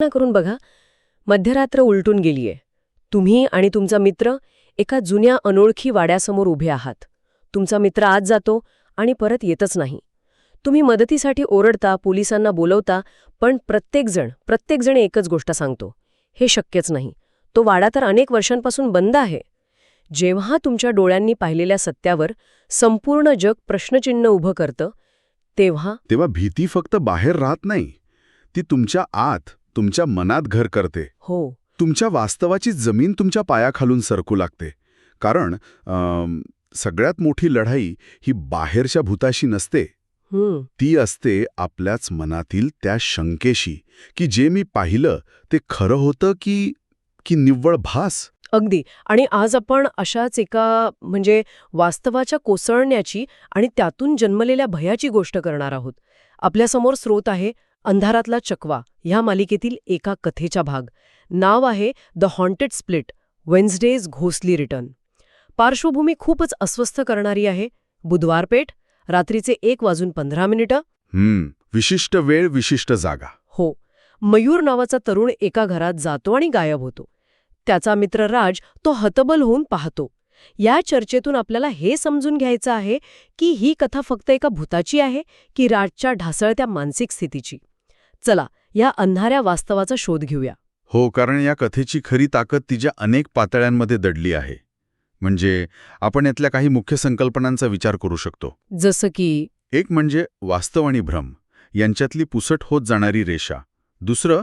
कल्पना करून बघा, मध्यरात्र उलटून गेलीये. तुम्ही आणि तुमचा मित्र एका जुन्या अनोळखी वाड्यासमोर उभे आहात. तुमचा मित्र आत जातो आणि परत येतच नाही. तुम्ही मदतीसाठी ओरडता, पोलिसांना बोलवता, पण प्रत्येकजण एकच गोष्ट सांगतो, हे शक्यच नाही. तो वाडा तर अनेक वर्षांपासून बंद आहे. जेव्हा तुमच्या डोळ्यांनी पाहिलेल्या सत्यावर संपूर्ण जग प्रश्नचिन्ह उभं करतं, तेव्हा भीती फक्त बाहेर राहत नाही, ती तुमच्या आत, तुमच्या मनात घर करते. हो, तुमच्या वास्तवाची जमीन तुमच्या पायाखालून सरकू लागते. कारण सगळ्यात मोठी लढाई ही बाहेरच्या भूताशी नसते, ती असते आपल्याच मनातील त्या शंकेशी, की जे मी पाहिलं ते खरं होतं की निव्वळ भास. अगदी. आणि आज आपण अशाच एका वास्तवाच्या कोसळण्याची आणि त्यातून जन्मलेल्या भयाची गोष्ट करणार आहोत. आपल्यासमोर स्रोत आहे अंधारातला चकवा ह्या मालिकेतील एका कथेचा भाग. नाव आहे the haunted split, Wednesday's ghostly return. पार्श्वभूमी खूपच अस्वस्थ करणारी आहे. बुधवार पेठ, रात्रीचे 1:15. विशिष्ट वेळ, विशिष्ट जागा. हो. मयूर नावाचा तरुण एका घरात जातो आणि गायब होतो. त्याचा मित्र राज तो हतबल होऊन पाहतो. या चर्चेतून आपल्याला हे समजून घ्यायचं आहे की ही कथा फक्त एका भूताची आहे की राजच्या ढासळत्या मानसिक स्थितीची. चला, या अंधाऱ्या वास्तवाचा शोध घेऊया. हो, कारण या कथेची खरी ताकद तिच्या अनेक पातळ्यांमध्ये दडली आहे. म्हणजे आपण यातल्या काही मुख्य संकल्पनांचा विचार करू शकतो. जसं की एक म्हणजे वास्तव आणि भ्रम यांच्यातली पुसट होत जाणारी रेषा. दुसरं,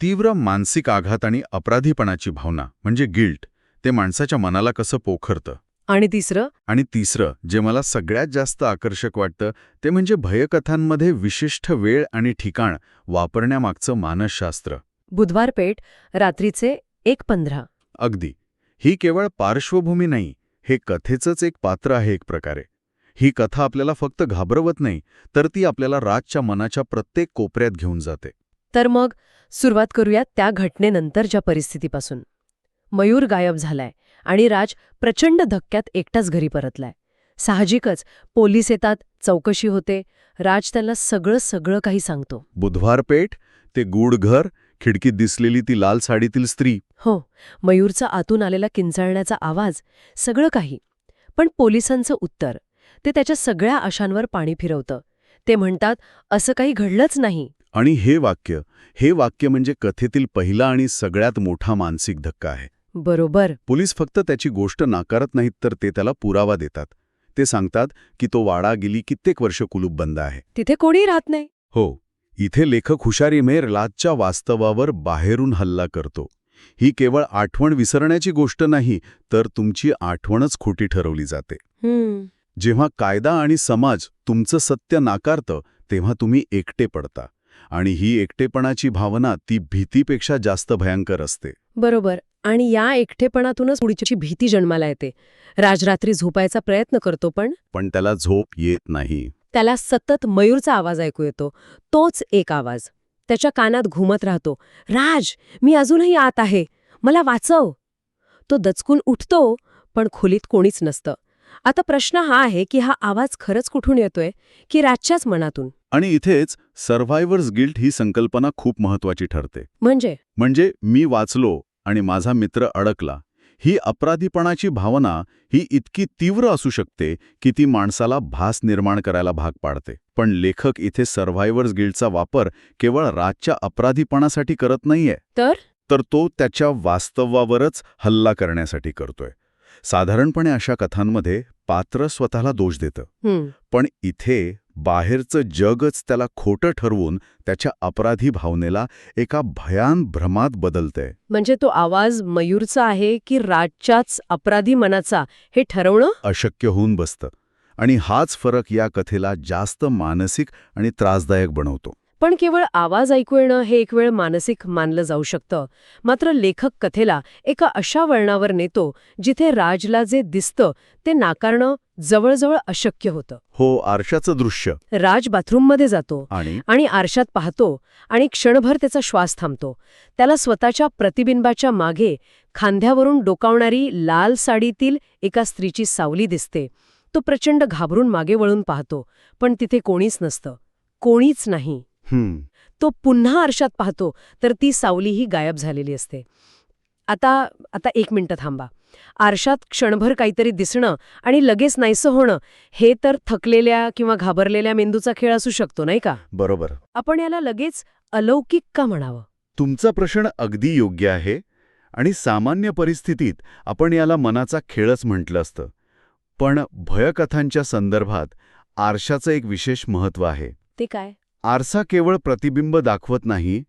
तीव्र मानसिक आघात आणि अपराधीपणाची भावना म्हणजे गिल्ट, ते माणसाच्या मनाला कसं पोखरतं. आणि तिसरं, जे मला सगळ्यात जास्त आकर्षक वाटतं, ते म्हणजे भयकथांमध्ये विशिष्ट वेळ आणि ठिकाण वापरण्यामागचं मानसशास्त्र. बुधवार पेठ, रात्रीचे 1:15. अगदी. ही केवळ पार्श्वभूमी नाही, हे कथेचंच एक पात्र आहे एक प्रकारे. ही कथा आपल्याला फक्त घाबरवत नाही, तर ती आपल्याला राजच्या मनाच्या प्रत्येक कोपऱ्यात घेऊन जाते. तर मग सुरुवात करूया त्या घटनेनंतरच्या परिस्थितीपासून. मयूर गायब झालाय आणि राज प्रचंड धक्क्यात एकटाच घरी परतलाय. साहजिकच पोलीस येतात, चौकशी होते. राज त्याला सगळं काही सांगतो. बुधवार पेठ, ते गूढ घर, खिडकीत दिसलेली ती लाल साडीतील स्त्री. हो, मयूरचा आतून आलेला किंचाळण्याचा आवाज, सगळं काही. पण पोलिसांचं उत्तर, ते त्याच्या सगळ्या आशांवर पाणी फिरवतं. ते म्हणतात, असं काही घडलंच नाही. आणि हे वाक्य म्हणजे कथेतील पहिला आणि सगळ्यात मोठा मानसिक धक्का आहे. बरोबर. पोलीस फक्त त्याची गोष्ट नाकारत नाहीत, तर ते त्याला पुरावा देतात. ते सांगतात की तो वाडा गेली कित्येक वर्ष कुलूप बंद आहे. तिथे कोणी राहत नाही. हो, इथे लेखक हुशारीने राजच्या वास्तवावर बाहेरून हल्ला करतो. ही केवळ आठवण विसरण्याची गोष्ट नाही, तर तुमची आठवणच खोटी ठरवली जाते. जेव्हा कायदा आणि समाज तुमचं सत्य नाकारतं, तेव्हा तुम्ही एकटे पडता. आणि ही एकटेपणाची भावना ती भीतीपेक्षा जास्त भयंकर असते. बरोबर. आणि या एकटेपणातूनच पुढची भीती जन्माला येते. राज रात्री झोपायचा प्रयत्न करतो, पण त्याला झोप येत नाही. त्याला सतत मयूरचा आवाज ऐकू येतो. तोच एक आवाज त्याच्या कानात घुमत राहतो. राज, मी अजूनही आत आहे, मला वाचव. तो दचकून उठतो, पण खोलीत कोणीच नसतं. आता प्रश्न हा आहे की हा आवाज खरंच कुठून येतोय, की राजच्याच मनातून? आणि इथेच सर्व्हायव्हर्स गिल्ट ही संकल्पना खूप महत्वाची ठरते. म्हणजे मी वाचलो आणि माझा मित्र अडकला. ही अपराधीपणाची भावना ही इतकी तीव्र असू शकते की ती माणसाला भास निर्माण करायला भाग पाडते. पण लेखक इथे सर्व्हायव्हर्स गिल्टचा वापर केवळ राजच्या अपराधीपणासाठी करत नाहीये, तर तो त्याच्या वास्तवावरच हल्ला करण्यासाठी करतोय. साधारणपणे अशा कथांमध्ये पात्र स्वतःला दोष देतं, पण इथे बाहेरचं जगच त्याला खोटं ठरवून त्याच्या अपराधी भावनेला एका भयान भ्रमात बदलतंय. म्हणजे तो आवाज मयूरचा आहे की राजच्याच अपराधी मनाचा, हे ठरवणं अशक्य होऊन बसतं. आणि हाच फरक या कथेला जास्त मानसिक आणि त्रासदायक बनवतो. पण केवळ आवाज ऐकू येणं हे एक वेळ मानसिक मानलं जाऊ शकतं. मात्र लेखक कथेला एका अशा वळणावर नेतो जिथे राजला जे दिसतं ते नाकारणं जवळजवळ अशक्य होतं. हो, आरशाचं दृश्य. राज बाथरूममध्ये जातो आणि आरशात पाहतो आणि क्षणभर त्याचा श्वास थांबतो. त्याला स्वतःच्या प्रतिबिंबाच्या मागे खांद्यावरून डोकावणारी लाल साडीतील एका स्त्रीची सावली दिसते. तो प्रचंड घाबरून मागे वळून पाहतो, पण तिथे कोणीच नसतं. कोणीच नाही. तो पुन्हा आरशात पाहतो तर ती सावलीही गायब झालेली असते. आता 1 मिनिटं थांबा. आरशात क्षणभर काहीतरी दिसणं आणि लगेच नाहीसं होणं हे तर थकलेल्या किंवा घाबरलेल्या मेंदूचा खेळ असू शकतो, नाही का? बरोबर. आपण याला लगेच अलौकिक का म्हणावं? तुमचा प्रश्न अगदी योग्य आहे आणि सामान्य परिस्थितीत आपण याला मनाचा खेळच म्हटलं असतं. पण भयकथांच्या संदर्भात आरशाचं एक विशेष महत्त्व आहे. ते काय? आरसा केवळ प्रतिबिंब दाखवत नाही,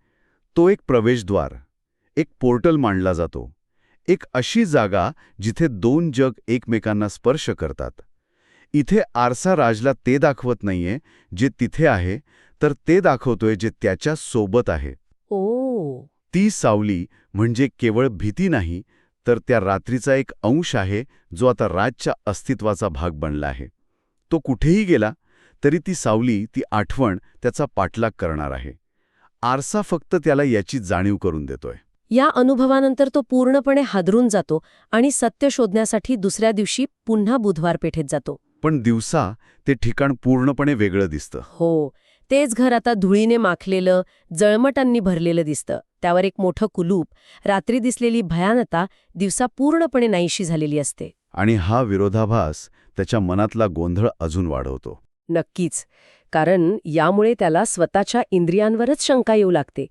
तो एक प्रवेशद्वार, एक पोर्टल मानला जातो. एक अशी जागा जिथे दोन जग एकमेकांना स्पर्श करतात. इथे आरसा राजला ते दाखवत नाहीये जे तिथे आहे, तर ते दाखवतोय जे त्याच्या सोबत आहे. ओ. ती सावली म्हणजे केवळ भीती नाही, तर त्या रात्रीचा एक अंश आहे जो आता राजच्या अस्तित्वाचा भाग बनला आहे. तो कुठेही गेला तरी ती सावली, ती आठवण त्याचा पाठलाग करणार आहे. आरसा फक्त त्याला याची जाणीव करून देतोय. या अनुभवानंतर तो पूर्णपणे हादरून जातो आणि सत्य शोधण्यासाठी दुसऱ्या दिवशी पुन्हा बुधवार पेठेत जातो. पण दिवसा ते ठिकाण पूर्णपणे वेगळं दिसतं. हो, तेच घर आता धुळीने माखलेलं, जळमटांनी भरलेलं दिसतं. त्यावर एक मोठं कुलूप, रात्री दिसलेली भयानता दिवसा पूर्णपणे नाहीशी झालेली असते. आणि हा विरोधाभास त्याच्या मनातला गोंधळ अजून वाढवतो. नक्कीच, कारण यामुळे त्याला स्वतःच्या इंद्रियांवरच शंका येऊ लागते.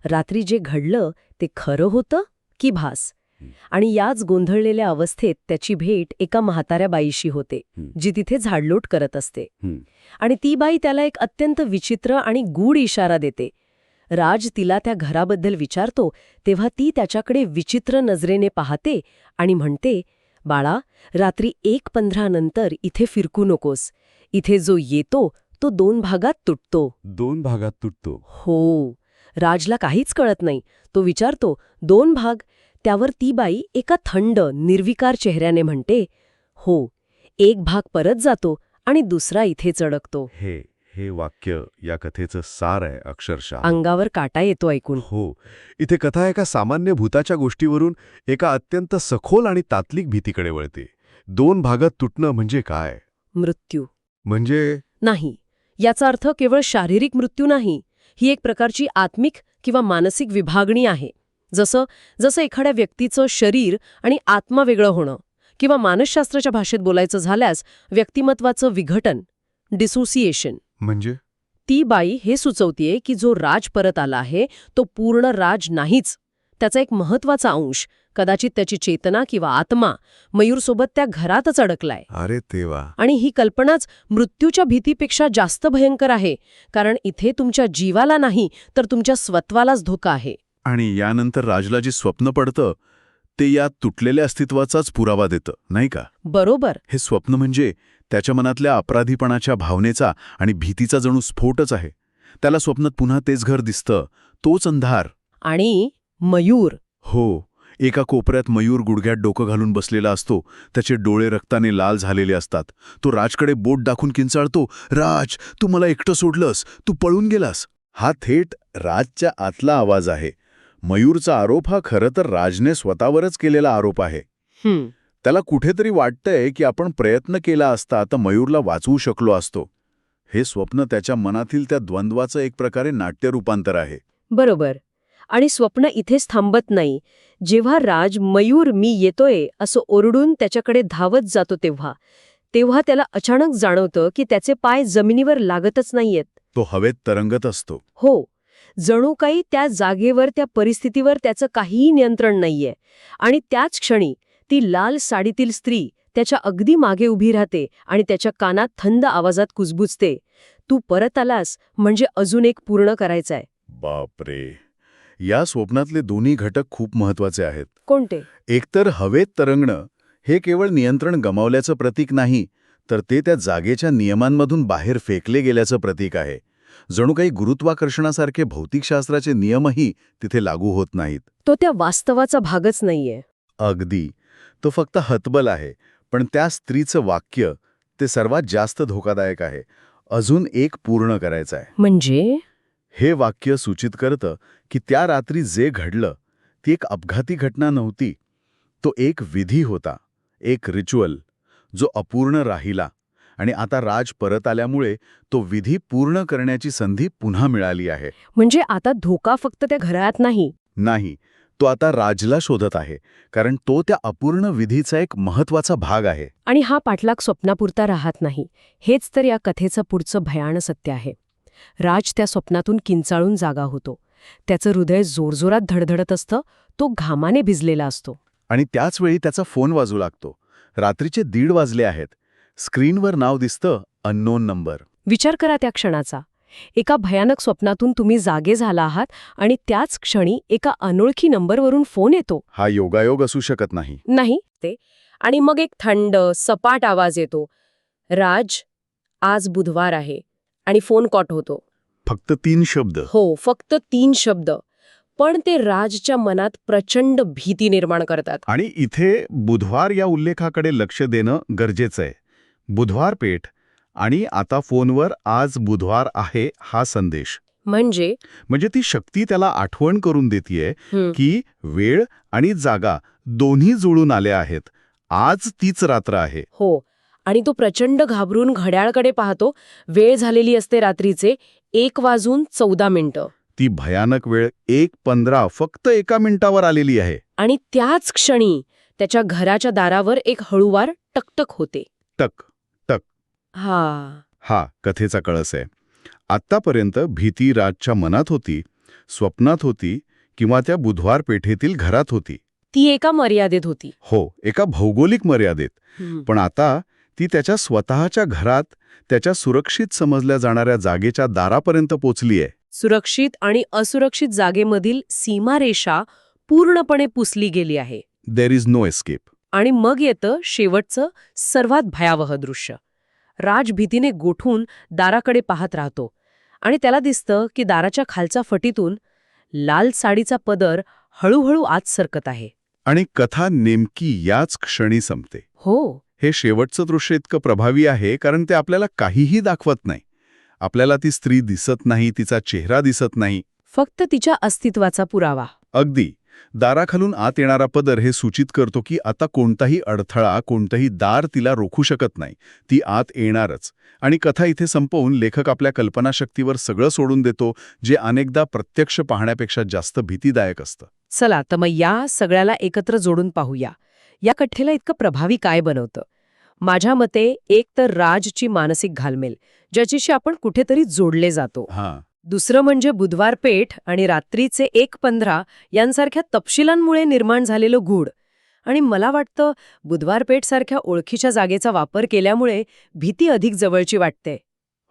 रात्री जे घडलं ते खरं होतं की भास? आणि याच गोंधळलेल्या अवस्थेत त्याची भेट एका म्हाताऱ्या बाईशी होते, जी तिथे झाडलोट करत असते. आणि ती बाई त्याला एक अत्यंत विचित्र आणि गूढ इशारा देते. राज तिला त्या घराबद्दल विचारतो तेव्हा ती त्याच्याकडे विचित्र नजरेने पाहते आणि म्हणते, बाळा, रात्री 1:15 नंतर इथे फिरकू नकोस. इथे जो येतो तो 2 भागात तुटतो. 2 भागात तुटतो? हो. राजला काहीच कळत नाही. तो विचारतो, 2 भाग? त्यावर ती बाई एका थंड, निर्विकार चेहऱ्याने म्हणते, हो, 1 भाग परत जातो आणि दुसरा इथेच अडकतो. हे वाक्य या कथेचं सार आहे अक्षरशः. अंगावर काटा येतो ऐकून. हो, इथे कथा एका सामान्य भूताच्या गोष्टीवरून एका अत्यंत सखोल आणि तात्विक भीतीकडे वळते. 2 भागात तुटणं म्हणजे काय? मृत्यू म्हणजे नाही. याचा अर्थ केवळ शारीरिक मृत्यू नाही. ही एक प्रकारची आत्मिक किंवा मानसिक विभागणी आहे. जसं एखाद्या व्यक्तीचं शरीर आणि आत्मा वेगळं होणं, किंवा मानसशास्त्राच्या भाषेत बोलायचं झाल्यास व्यक्तिमत्वाचं विघटन, डिसोसिएशन. म्हणजे ती बाई हे सुचवतीये की जो राज परत आला आहे तो पूर्ण राज नाहीच. त्याचा एक महत्वाचा अंश, कदाचित त्याची चेतना किंवा आत्मा, मयूरसोबत त्या घरातच अडकलाय. अरे देवा. आणि ही कल्पनाच मृत्यूच्या भीतीपेक्षा जास्त भयंकर आहे, कारण इथे तुमच्या जीवाला नाही तर तुमच्या स्वत्वालाच धोका आहे. आणि यानंतर राजला जे स्वप्न पडतं ते या तुटलेल्या अस्तित्वाचाच पुरावा देतं, नाही का? बरोबर. हे स्वप्न म्हणजे त्याच्या मनातल्या अपराधीपणाच्या भावनेचा आणि भीतीचा जणू स्फोटच आहे. त्याला स्वप्नात पुन्हा तेच घर दिसतं, तोच अंधार. आणि मयूर. हो, एका कोपऱ्यात मयूर गुडघ्यात डोकं घालून बसलेला असतो. त्याचे डोळे रक्ताने लाल झालेले असतात. तो राजकडे बोट दाखवून किंचाळतो, राज, तू मला एकटं सोडलंस, तू पळून गेलास. हा थेट राजच्या आतला आवाज आहे. मयूरचा आरोप हा खरं तर राजने स्वतःवरच केलेला आरोप आहे. त्याला कुठेतरी वाटतंय की आपण प्रयत्न केला असता तर मयूरला वाचवू शकलो असतो. हे स्वप्न त्याच्या मनातील त्या द्वंद्वाचं एक प्रकारे नाट्य रूपांतर आहे. बरोबर. आणि स्वप्न इथेच थांबत नाही. जेव्हा राज मयूर मी येतोय असं ओरडून त्याच्याकडे धावत जातो तेव्हा त्याला अचानक जाणवतं की त्याचे पाय जमिनीवर लागतच नाहीयेत. तो हवेत तरंगत असतो. हो, जणू काही त्या जागेवर, त्या परिस्थितीवर त्याचं काहीही नियंत्रण नाहीये. आणि त्याच क्षणी ती लाल साडीतील स्त्री त्याच्या अगदी मागे उभी राहते आणि त्याच्या कानात थंड आवाजात कुजबुजते, तू परत आलास म्हणजे अजून एक पूर्ण करायचंय. बापरे. या स्वप्नातले दोन्ही घटक खूप महत्वाचे आहेत. कोणते? एकतर हवेत तरंगणं हे केवळ नियंत्रण गमावल्याचं प्रतीक नाही, तर ते त्या जागेच्या नियमांमधून बाहेर फेकले गेल्याचं प्रतीक आहे. जणू काही गुरुत्वाकर्षणासारखे भौतिकशास्त्राचे नियमही तिथे लागू होत नाहीत. तो त्या वास्तवाचा भागच नाहीये. अगदी. तो फक्त हतबल आहे. पण त्या स्त्रीचं वाक्य ते सर्वात जास्त धोकादायक आहे. अजून एक पूर्ण करायचं आहे. म्हणजे? हे वाक्य सूचित करतं की त्या रात्री जे घडलं ती एक अपघाती घटना नव्हती. तो एक विधी होता, एक रिच्युअल, जो अपूर्ण राहिला. आणि आता राज परत आल्यामुळे तो विधी पूर्ण करण्याची संधी पुन्हा मिळाली आहे. म्हणजे आता धोका फक्त त्या घरात नाही. नाही, तो आता राजला शोधत आहे, कारण तो त्या अपूर्ण विधीचा एक महत्वाचा भाग आहे. आणि हा पाठलाग स्वप्नापुरता राहत नाही. हेच तर या कथेचं पुढचं भयान सत्य आहे. राज त्या स्वप्नातून किंचाळून जागा होतो. त्याचं हृदय जोरजोरात धडधडत असतं. तो घामाने भिजलेला असतो. आणि त्याच वेळी त्याचा फोन वाजू लागतो. रात्रीचे 1:30 वाजले आहेत. स्क्रीनवर नाव दिसतं, अननोन नंबर. विचार करा त्या क्षणाचा. एका भयानक स्वप्नातून तुम्ही जागे झाला आहात आणि त्याच क्षणी एका अनोळखी नंबरवरून फोन येतो. हा योगायोग असू शकत नाही. नाही ते. आणि मग एक थंड, सपाट आवाज येतो. राज, आज बुधवार आहे. आणि फोन कट होतो. फक्त 3 शब्द. हो, फक्त 3 शब्द. पण ते राजच्या मनात प्रचंड भीती निर्माण करतात. आणि इथे बुधवार या उल्लेखाकडे लक्ष देणं गरजेचं आहे. बुधवार पेठ आणि आता फोनवर आज बुधवार आहे हा संदेश. म्हणजे ती शक्ती त्याला आठवण करून देतीये की वेळ आणि जागा दोन्ही जुळून आल्या आहेत. आज तीच रात्र आहे. हो. आणि तो प्रचंड घाबरून घड्याळकडे पाहतो. वेळ झालेली असते रात्रीचे 1:14. ती भयानक वेळ 1:15 फक्त 1 मिनिटावर आलेली आहे. आणि त्याच क्षणी त्याच्या घराच्या दारावर एक हळूवार टकटक होते. टक टक. हा कथेचा कळस आहे. आत्तापर्यंत भीती राजच्या मनात होती, स्वप्नात होती किंवा त्या बुधवार पेठेतील घरात होती. ती एका मर्यादेत होती. हो, एका भौगोलिक मर्यादेत. पण आता ती त्याच्या स्वतःच्या घरात, त्याच्या सुरक्षित समजल्या जाणाऱ्या जागेच्या दारापर्यंत पोचलीये. सुरक्षित आणि असुरक्षित जागेमधील सीमारेषा पूर्णपणे पुसली गेली आहे. There is no escape. आणि मग येतं शेवटचं सर्वात भयावह दृश्य. राज भीतीने गोठून दाराकडे पाहत राहतो आणि त्याला दिसतं की दाराच्या खालच्या फटीतून लाल साडीचा पदर हळूहळू आत सरकत आहे. आणि कथा नेमकी याच क्षणी संपते. हो. हे शेवटचं दृश्य इतकं प्रभावी आहे कारण ते आपल्याला काहीही दाखवत नाही. आपल्याला ती स्त्री दिसत नाही, तिचा चेहरा दिसत नाही. फक्त तिच्या अस्तित्वाचा पुरावा. अगदी. दाराखालून आत येणारा पदर हे सूचित करतो की आता कोणताही अडथळा, कोणतंही दार तिला रोखू शकत नाही. ती आत येणारच. आणि कथा इथे संपवून लेखक आपल्या कल्पनाशक्तीवर सगळं सोडून देतो, जे अनेकदा प्रत्यक्ष पाहण्यापेक्षा जास्त भीतीदायक असतं. चला तर मग या सगळ्याला एकत्र जोडून पाहूया. या कथेला इतकं प्रभावी काय बनवतं? माझ्या मते एक तर राजची मानसिक घालमेल, ज्याच्याशी आपण कुठेतरी जोडले जातो. दुसरं म्हणजे बुधवार पेठ आणि रात्रीचे 1:15 यांसारख्या तपशिलांमुळे निर्माण झालेलं गूढ. आणि मला वाटतं बुधवार पेठसारख्या ओळखीच्या जागेचा वापर केल्यामुळे भीती अधिक जवळची वाटते.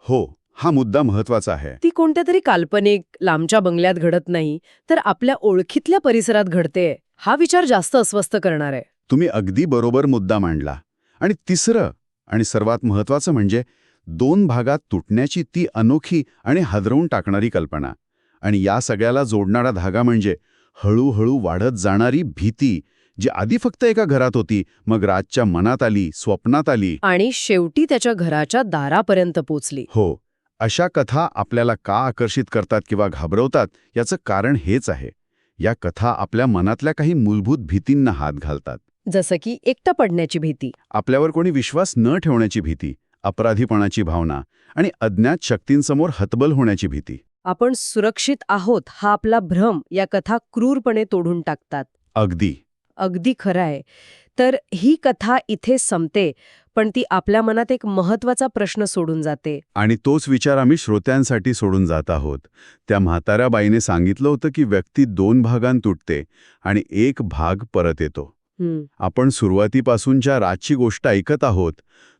हो, हा मुद्दा महत्वाचा आहे. ती कोणत्या तरी काल्पनिक लांबच्या बंगल्यात घडत नाही, तर आपल्या ओळखीतल्या परिसरात घडते. हा विचार जास्त अस्वस्थ करणार आहे. तुम्ही अगदी बरोबर मुद्दा मांडला. आणि तिसरं आणि सर्वात महत्वाचं म्हणजे 2 भागात तुटण्याची ती अनोखी आणि हादरवून टाकणारी कल्पना. आणि या सगळ्याला जोडणारा धागा म्हणजे हळूहळू वाढत जाणारी भीती, जी आधी फक्त एका घरात होती, मग राजच्या मनात आली, स्वप्नात आली आणि शेवटी त्याच्या घराच्या दारापर्यंत पोचली. हो. अशा कथा आपल्याला का आकर्षित करतात किंवा घाबरवतात याचं कारण हेच आहे. या कथा आपल्या मनातल्या काही मूलभूत भीतींना हात घालतात. जसं की एकटं पडण्याची भीती, आपल्यावर कोणी विश्वास न ठेवण्याची भीती, अपराधीपणाची भावना आणि अज्ञात शक्तींसमोर हतबल होण्याची भीती. आपण सुरक्षित आहोत हा आपला भ्रम या कथा क्रूरपणे तोडून टाकतात. अगदी खरं आहे. तर ही कथा इथे संपते, पण ती आपल्या मनात एक महत्वाचा प्रश्न सोडून जाते. आणि तोच विचार आम्ही श्रोत्यांसाठी सोडून जात आहोत. त्या म्हाताऱ्या बाईने सांगितलं होतं की व्यक्ती 2 भागांत तुटते आणि एक भाग परत येतो. आपण सुरुवातीपासून ज्या राजची गोष्ट ऐकत आहोत,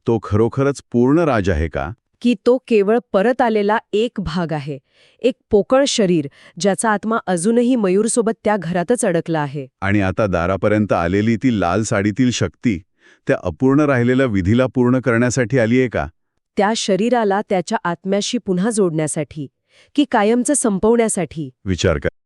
तो खरोखरच पूर्ण राज आहे का? की तो केवळ परत आलेला एक भाग आहे, एक पोकळ शरीर ज्याचा आत्मा अजूनही मयूरसोबत त्या घरातच अडकला आहे. आणि आता दारापर्यंत आलेली ती लाल साडीतील शक्ती त्या अपूर्ण राहिलेल्या विधीला पूर्ण करण्यासाठी आलीये का? त्या शरीराला त्याच्या आत्म्याशी पुन्हा जोडण्यासाठी की कायमचं संपवण्यासाठी? विचार करा.